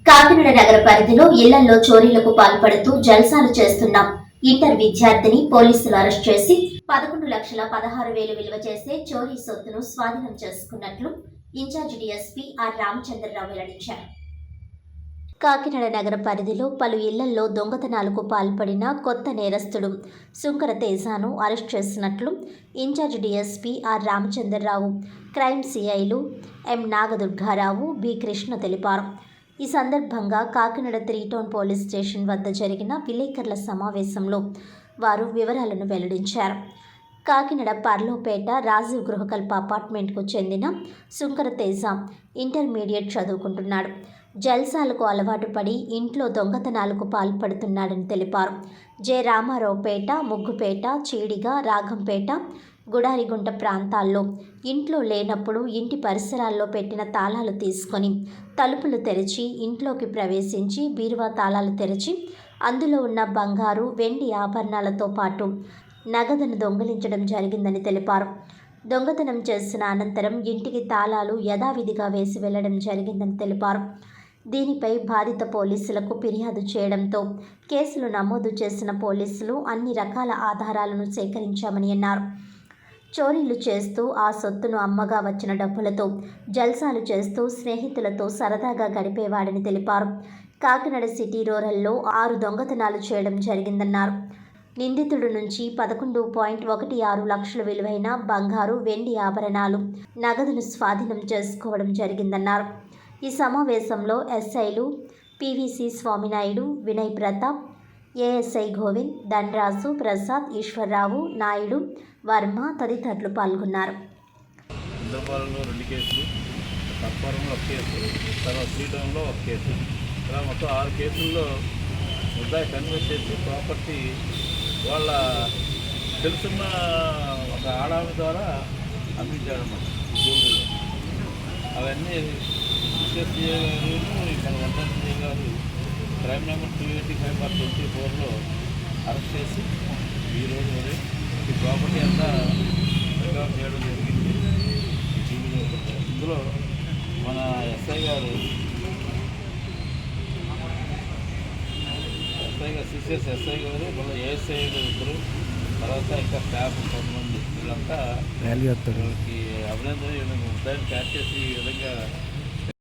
కాకినాడ నగర పరిధిలో ఇళ్లలో చోరీలకు పాల్పడుతూ జల్సాలు చేస్తున్న ఇంటర్ విద్యార్థిని పోలీసులు అరెస్ట్ చేసి 11,16,000 విలువ చేసే చోరీ సొత్తును స్వాధీనం చేసుకున్నట్లు ఇన్ఛార్జి డీఎస్పీ ఆర్ రామచంద్రరావు వెల్లడించారు. కాకినాడ నగర పరిధిలో పలు ఇళ్లలో దొంగతనాలకు పాల్పడిన కొత్త నేరస్తుడు సుంకర తేజాను అరెస్ట్ చేసినట్లు incharge DSP R Ramachandra Rao, crime సిఐలు ఎం నాగదుర్గారావు, బి కృష్ణ తెలిపారు. ఈ సందర్భంగా కాకినాడ 3 టౌన్ పోలీస్ స్టేషన్ వద్ద జరిగిన విలేకరుల సమావేశంలో వారు వివరాలను వెల్లడించారు. కాకినాడ పర్లోపేట రాజీవ్ గృహకల్ప అపార్ట్మెంట్కు చెందిన సుంకర తేజ ఇంటర్మీడియట్ చదువుకుంటున్నాడు. జల్సాలకు అలవాటు పడి ఇంట్లో దొంగతనాలకు పాల్పడుతున్నాడని తెలిపారు. జె రామారావుపేట, ముగ్గుపేట, చీడిగ, రాగంపేట, గుడారిగుంట ప్రాంతాల్లో ఇంట్లో లేనప్పుడు ఇంటి పరిసరాల్లో పెట్టిన తాళాలు తీసుకొని తలుపులు తెరిచి ఇంట్లోకి ప్రవేశించి బీరువా తాళాలు తెరిచి అందులో ఉన్న బంగారు, వెండి ఆభరణాలతో పాటు నగదును దొంగిలించడం జరిగిందని తెలిపారు. దొంగతనం చేసిన అనంతరం ఇంటికి తాళాలు యథావిధిగా వేసి వెళ్లడం జరిగిందని తెలిపారు. దీనిపై బాధిత పోలీసులకు ఫిర్యాదు చేయడంతో కేసులు నమోదు చేసిన పోలీసులు అన్ని రకాల ఆధారాలను సేకరించామని అన్నారు. చోరీలు చేస్తూ ఆ సొత్తును అమ్మగా వచ్చిన డబ్బులతో జల్సాలు చేస్తూ స్నేహితులతో సరదాగా గడిపేవాడని తెలిపారు. కాకినాడ సిటీ రూరల్లో 6 దొంగతనాలు చేయడం జరిగిందన్నారు. నిందితుడి నుంచి 11.16 లక్షల విలువైన బంగారు, వెండి ఆభరణాలు, నగదును స్వాధీనం చేసుకోవడం జరిగిందన్నారు. ఈ సమావేశంలో ఎస్ఐలు పివిసి స్వామినాయుడు, వినయ్ ప్రతాప్, ఏఎస్ఐ గోవింద్, ధనరాజు, ప్రసాద్, ఈశ్వర్రావు, నాయుడు, వర్మ తదితరులు పాల్గొన్నారు. ఇంద్రపాలెంలో 2 కేసులు, తత్వరంలో 1 కేసు, తర్వాత 3 టౌన్లో 1 కేసు, ఇలా మొత్తం 6 కేసుల్లో ముద్దాయి కన్వర్ట్ చేసి ప్రాపర్టీ వాళ్ళ తెలుసున్న ఒక ఆడామి ద్వారా అందించాడన్నమాట. అవన్నీ సిసిఎస్సీ గారు, మన వంటంజీ గారు క్రైమ్ నెంబర్ 285/24లో అరెస్ట్ చేసి ఈరోజు ఈ ప్రాపర్టీ అంతా రికవర్ చేయడం జరిగింది. ఇందులో మన ఎస్ఐ గారు సిసిఎస్ ఎస్ఐ గారు, మళ్ళీ ఏఎస్ఐ ఇద్దరు, తర్వాత ఇంకా స్టాఫ్ కొంతమంది, వీళ్ళంతా వాళ్ళకి అభినందన ముద్దాయిని క్యాచ్ చేసి ఈ విధంగా